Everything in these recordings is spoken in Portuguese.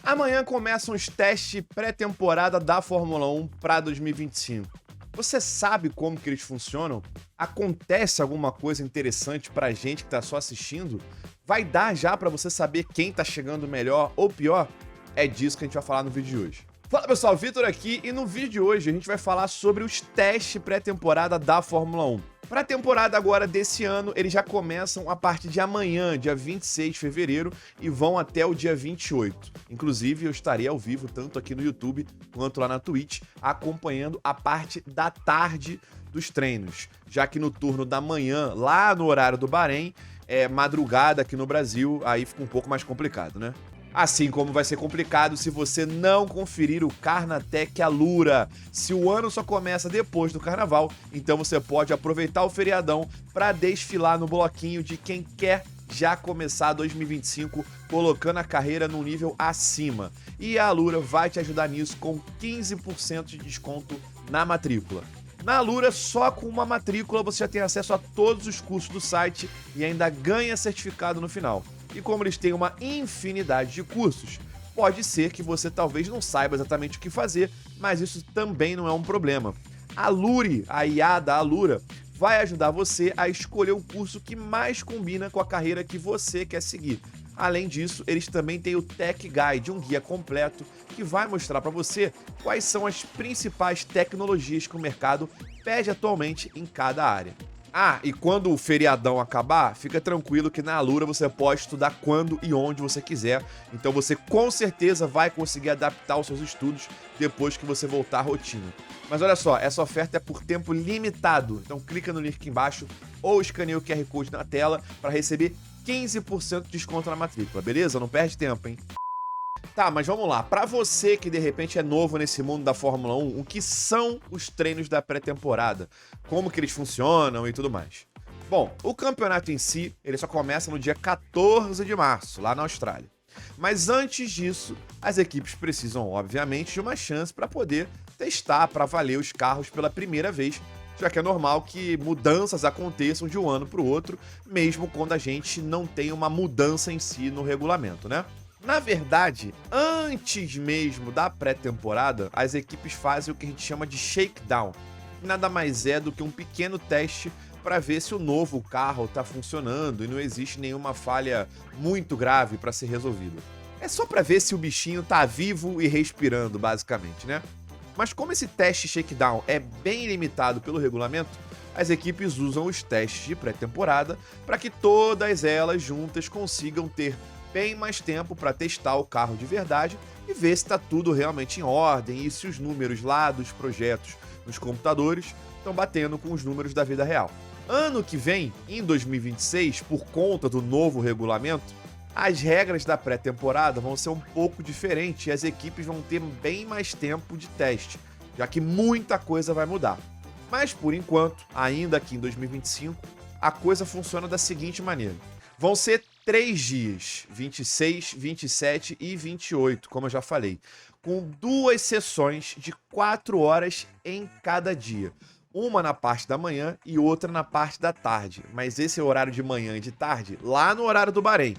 Amanhã começam os testes pré-temporada da Fórmula 1 para 2025. Você sabe como que eles funcionam? Acontece alguma coisa interessante pra gente que tá só assistindo? Vai dar já pra você saber quem tá chegando melhor ou pior? É disso que a gente vai falar no vídeo de hoje. Fala pessoal, Vitor aqui e no vídeo de hoje a gente vai falar sobre os testes pré-temporada da Fórmula 1. Para a temporada agora desse ano, eles já começam a partir de amanhã, dia 26 de fevereiro, e vão até o dia 28. Inclusive, eu estarei ao vivo, tanto aqui no YouTube quanto lá na Twitch, acompanhando a parte da tarde dos treinos, já que no turno da manhã, lá no horário do Bahrein, é madrugada aqui no Brasil, aí fica um pouco mais complicado, né? Assim como vai ser complicado se você não conferir o Carnatec Alura. Se o ano só começa depois do carnaval, então você pode aproveitar o feriadão para desfilar no bloquinho de quem quer já começar 2025 colocando a carreira num nível acima. E a Alura vai te ajudar nisso com 15% de desconto na matrícula. Na Alura, só com uma matrícula você já tem acesso a todos os cursos do site e ainda ganha certificado no final. E como eles têm uma infinidade de cursos, pode ser que você talvez não saiba exatamente o que fazer, mas isso também não é um problema. A Lure, a IA da Alura, vai ajudar você a escolher o curso que mais combina com a carreira que você quer seguir. Além disso, eles também têm o Tech Guide, um guia completo que vai mostrar para você quais são as principais tecnologias que o mercado pede atualmente em cada área. Ah, e quando o feriadão acabar, fica tranquilo que na Alura você pode estudar quando e onde você quiser. Então você com certeza vai conseguir adaptar os seus estudos depois que você voltar à rotina. Mas olha só, essa oferta é por tempo limitado. Então clica no link aqui embaixo ou escaneia o QR Code na tela para receber 15% de desconto na matrícula, beleza? Não perde tempo, hein? Tá, mas vamos lá. Para você que de repente é novo nesse mundo da Fórmula 1, o que são os treinos da pré-temporada? Como que eles funcionam e tudo mais? Bom, o campeonato em si, ele só começa no dia 14 de março, lá na Austrália. Mas antes disso, as equipes precisam, obviamente, de uma chance para poder testar, para valer os carros pela primeira vez, já que é normal que mudanças aconteçam de um ano para o outro, mesmo quando a gente não tem uma mudança em si no regulamento, né? Na verdade, antes mesmo da pré-temporada, as equipes fazem o que a gente chama de shakedown. Nada mais é do que um pequeno teste para ver se o novo carro está funcionando e não existe nenhuma falha muito grave para ser resolvida. É só para ver se o bichinho está vivo e respirando, basicamente, né? Mas como esse teste shakedown é bem limitado pelo regulamento, as equipes usam os testes de pré-temporada para que todas elas juntas consigam ter bem mais tempo para testar o carro de verdade e ver se está tudo realmente em ordem e se os números lá dos projetos nos computadores estão batendo com os números da vida real. Ano que vem, em 2026, por conta do novo regulamento, as regras da pré-temporada vão ser um pouco diferentes e as equipes vão ter bem mais tempo de teste, já que muita coisa vai mudar. Mas, por enquanto, ainda aqui em 2025, a coisa funciona da seguinte maneira. Vão ser 3 dias, 26, 27 e 28, como eu já falei, com 2 sessões de 4 horas em cada dia. Uma na parte da manhã e outra na parte da tarde, mas esse é o horário de manhã e de tarde, lá no horário do Bahrein.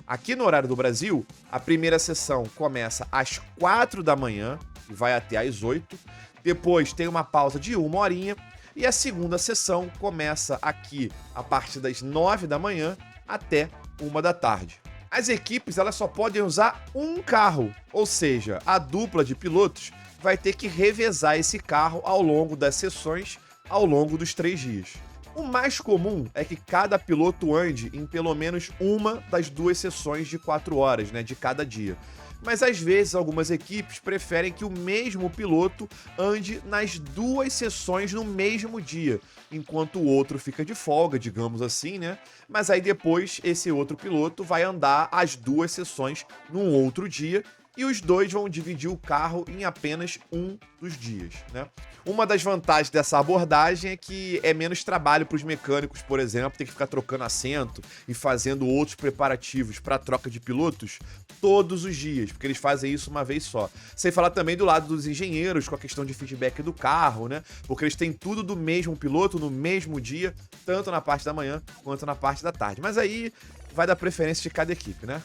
Aqui no horário do Brasil, a primeira sessão começa às 4 da manhã e vai até às 8. Depois tem uma pausa de 1 horinha e a segunda sessão começa aqui a partir das 9 da manhã até 1 da tarde. As equipes elas só podem usar um carro, ou seja, a dupla de pilotos vai ter que revezar esse carro ao longo das sessões, ao longo dos 3 dias. O mais comum é que cada piloto ande em pelo menos uma das 2 sessões de 4 horas, né, de cada dia. Mas às vezes algumas equipes preferem que o mesmo piloto ande nas 2 sessões no mesmo dia, enquanto o outro fica de folga, digamos assim, né? Mas aí depois esse outro piloto vai andar as 2 sessões num outro dia e os dois vão dividir o carro em apenas um dos dias, né? Uma das vantagens dessa abordagem é que é menos trabalho para os mecânicos, por exemplo, ter que ficar trocando assento e fazendo outros preparativos para a troca de pilotos todos os dias, porque eles fazem isso uma vez só. Sem falar também do lado dos engenheiros, com a questão de feedback do carro, né? Porque eles têm tudo do mesmo piloto no mesmo dia, tanto na parte da manhã quanto na parte da tarde. Mas aí vai da preferência de cada equipe, né?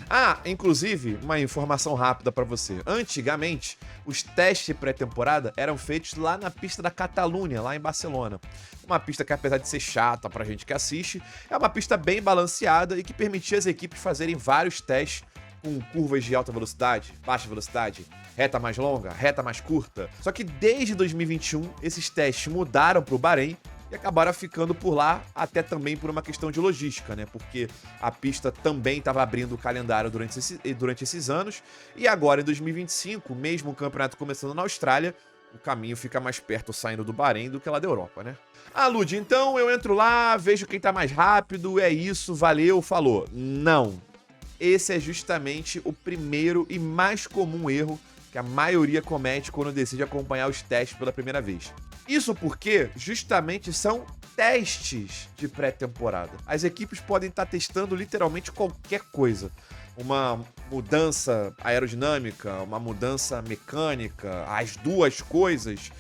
Ah, inclusive, uma informação rápida pra você. Antigamente, os testes de pré-temporada eram feitos lá na pista da Catalunha, lá em Barcelona. Uma pista que, apesar de ser chata pra gente que assiste, é uma pista bem balanceada e que permitia as equipes fazerem vários testes com curvas de alta velocidade, baixa velocidade, reta mais longa, reta mais curta. Só que desde 2021, esses testes mudaram pro Bahrein e acabaram ficando por lá, até também por uma questão de logística, né? Porque a pista também estava abrindo o calendário durante esses anos, e agora em 2025, mesmo o campeonato começando na Austrália, o caminho fica mais perto saindo do Bahrein do que lá da Europa, né? Ah, Lud, então eu entro lá, vejo quem tá mais rápido, é isso, valeu, falou. Não. Esse é justamente o primeiro e mais comum erro que a maioria comete quando decide acompanhar os testes pela primeira vez. Isso porque justamente são testes de pré-temporada. As equipes podem estar testando literalmente qualquer coisa. Uma mudança aerodinâmica, uma mudança mecânica, as duas coisas.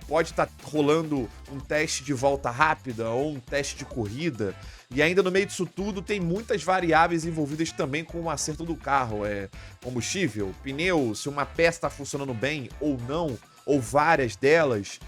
Pode estar rolando um teste de volta rápida ou um teste de corrida. E ainda no meio disso tudo tem muitas variáveis envolvidas também com o acerto do carro. Combustível, pneu, se uma peça está funcionando bem ou não, ou várias delas.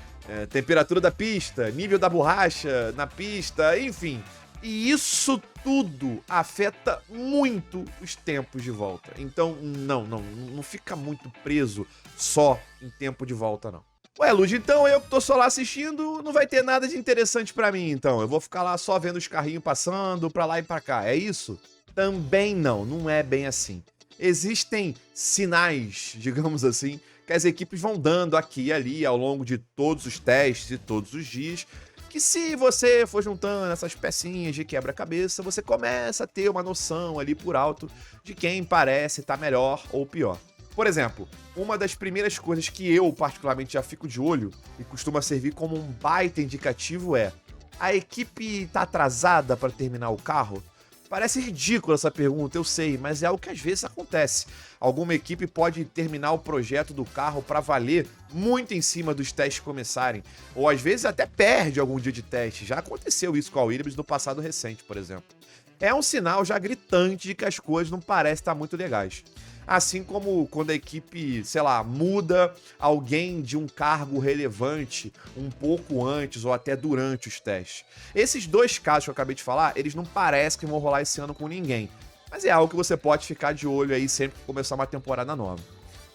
Temperatura da pista, nível da borracha na pista, enfim. E isso tudo afeta muito os tempos de volta. Então, não fica muito preso só em tempo de volta, não. Ué, Lud, então eu que tô só lá assistindo, não vai ter nada de interessante pra mim, então. Eu vou ficar lá só vendo os carrinhos passando pra lá e pra cá, é isso? Também não é bem assim. Existem sinais, digamos assim, que as equipes vão dando aqui e ali ao longo de todos os testes e todos os dias, que se você for juntando essas pecinhas de quebra-cabeça, você começa a ter uma noção ali por alto de quem parece estar melhor ou pior. Por exemplo, uma das primeiras coisas que eu particularmente já fico de olho e costuma servir como um baita indicativo é: a equipe tá atrasada para terminar o carro? Parece ridícula essa pergunta, eu sei, mas é algo que às vezes acontece. Alguma equipe pode terminar o projeto do carro para valer muito em cima dos testes começarem, ou às vezes até perde algum dia de teste. Já aconteceu isso com a Williams no passado recente, por exemplo. É um sinal já gritante de que as coisas não parecem estar muito legais. Assim como quando a equipe, sei lá, muda alguém de um cargo relevante um pouco antes ou até durante os testes. Esses dois casos que eu acabei de falar, eles não parecem que vão rolar esse ano com ninguém. Mas é algo que você pode ficar de olho aí sempre que começar uma temporada nova.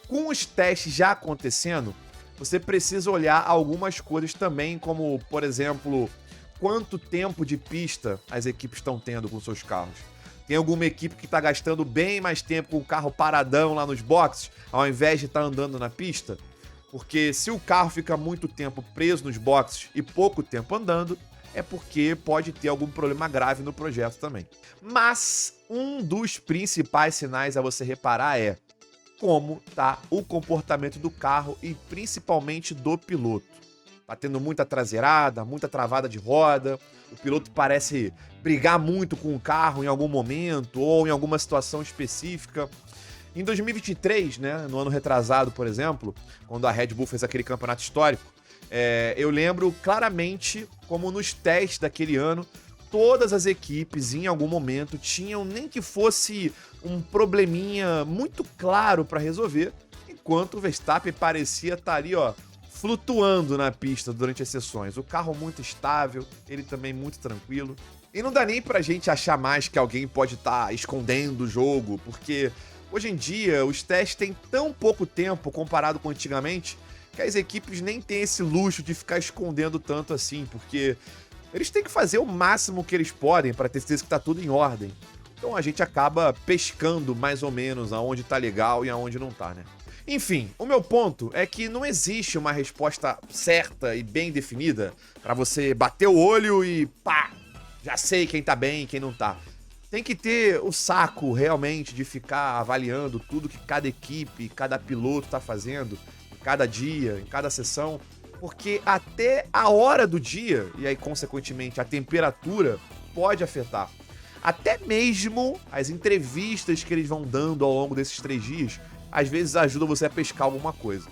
Com os testes já acontecendo, você precisa olhar algumas coisas também, como, por exemplo, quanto tempo de pista as equipes estão tendo com seus carros. Tem alguma equipe que está gastando bem mais tempo com o carro paradão lá nos boxes, ao invés de estar andando na pista? Porque se o carro fica muito tempo preso nos boxes e pouco tempo andando, é porque pode ter algum problema grave no projeto também. Mas um dos principais sinais a você reparar é como tá o comportamento do carro e principalmente do piloto. Tá tendo muita traseirada, muita travada de roda, o piloto parece brigar muito com o carro em algum momento ou em alguma situação específica. Em 2023, né, no ano retrasado, por exemplo, quando a Red Bull fez aquele campeonato histórico, eu lembro claramente como nos testes daquele ano, todas as equipes, em algum momento, tinham nem que fosse um probleminha muito claro para resolver, enquanto o Verstappen parecia estar ali, ó, flutuando na pista durante as sessões. O carro muito estável, ele também muito tranquilo. E não dá nem pra gente achar mais que alguém pode estar escondendo o jogo, porque hoje em dia os testes têm tão pouco tempo comparado com antigamente que as equipes nem têm esse luxo de ficar escondendo tanto assim, porque eles têm que fazer o máximo que eles podem para ter certeza que tá tudo em ordem. Então a gente acaba pescando mais ou menos aonde tá legal e aonde não tá, né? Enfim, o meu ponto é que não existe uma resposta certa e bem definida pra você bater o olho e pá, já sei quem tá bem e quem não tá. Tem que ter o saco realmente de ficar avaliando tudo que cada equipe, cada piloto tá fazendo, em cada dia, em cada sessão, porque até a hora do dia, e aí consequentemente a temperatura, pode afetar. Até mesmo as entrevistas que eles vão dando ao longo desses 3 dias, às vezes ajuda você a pescar alguma coisa.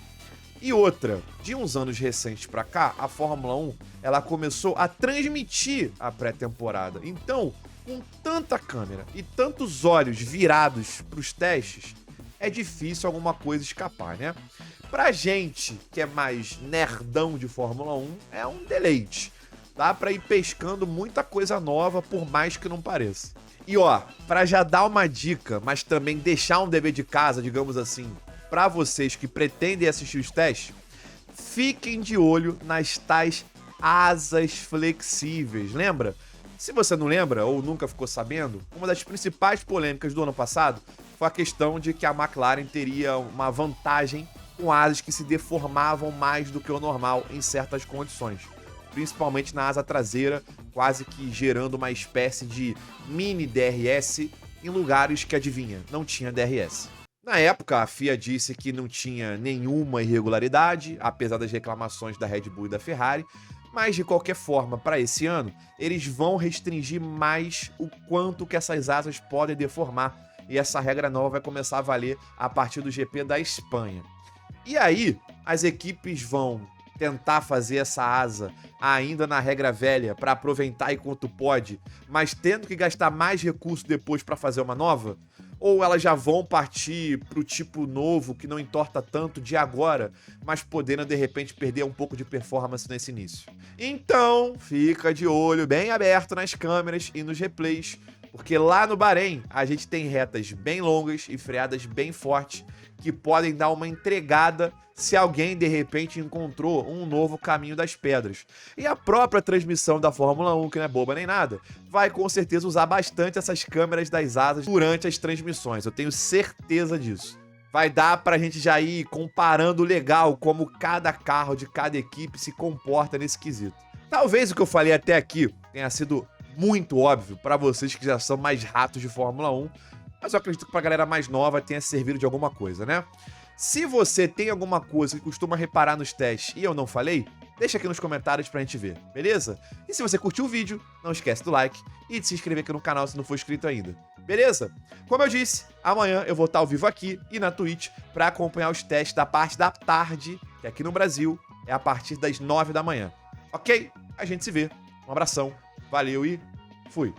E outra, de uns anos recentes pra cá, a Fórmula 1, ela começou a transmitir a pré-temporada. Então, Com tanta câmera e tantos olhos virados para os testes, é difícil alguma coisa escapar, né? Pra gente que é mais nerdão de Fórmula 1, é um deleite. Dá pra ir pescando muita coisa nova, por mais que não pareça. E ó, pra já dar uma dica, mas também deixar um dever de casa, digamos assim, pra vocês que pretendem assistir os testes, fiquem de olho nas tais asas flexíveis, lembra? Se você não lembra ou nunca ficou sabendo, uma das principais polêmicas do ano passado foi a questão de que a McLaren teria uma vantagem com asas que se deformavam mais do que o normal em certas condições, principalmente na asa traseira, quase que gerando uma espécie de mini DRS em lugares que, adivinha, não tinha DRS. Na época, a FIA disse que não tinha nenhuma irregularidade, apesar das reclamações da Red Bull e da Ferrari, mas de qualquer forma, para esse ano, eles vão restringir mais o quanto que essas asas podem deformar, e essa regra nova vai começar a valer a partir do GP da Espanha. E aí, as equipes vão tentar fazer essa asa ainda na regra velha para aproveitar enquanto pode, mas tendo que gastar mais recurso depois para fazer uma nova? Ou elas já vão partir pro tipo novo que não entorta tanto de agora, mas podendo de repente perder um pouco de performance nesse início? Então, fica de olho bem aberto nas câmeras e nos replays, porque lá no Bahrein a gente tem retas bem longas e freadas bem fortes que podem dar uma entregada se alguém de repente encontrou um novo caminho das pedras. E a própria transmissão da Fórmula 1, que não é boba nem nada, vai com certeza usar bastante essas câmeras das asas durante as transmissões, eu tenho certeza disso. Vai dar pra gente já ir comparando legal como cada carro de cada equipe se comporta nesse quesito. Talvez o que eu falei até aqui tenha sido muito óbvio pra vocês que já são mais ratos de Fórmula 1, mas eu acredito que pra galera mais nova tenha servido de alguma coisa, né? Se você tem alguma coisa que costuma reparar nos testes e eu não falei, deixa aqui nos comentários pra gente ver, beleza? E se você curtiu o vídeo, não esquece do like e de se inscrever aqui no canal se não for inscrito ainda, beleza? Como eu disse, amanhã eu vou estar ao vivo aqui e na Twitch pra acompanhar os testes da parte da tarde, que aqui no Brasil é a partir das 9 da manhã, ok? A gente se vê, um abração, valeu e fui!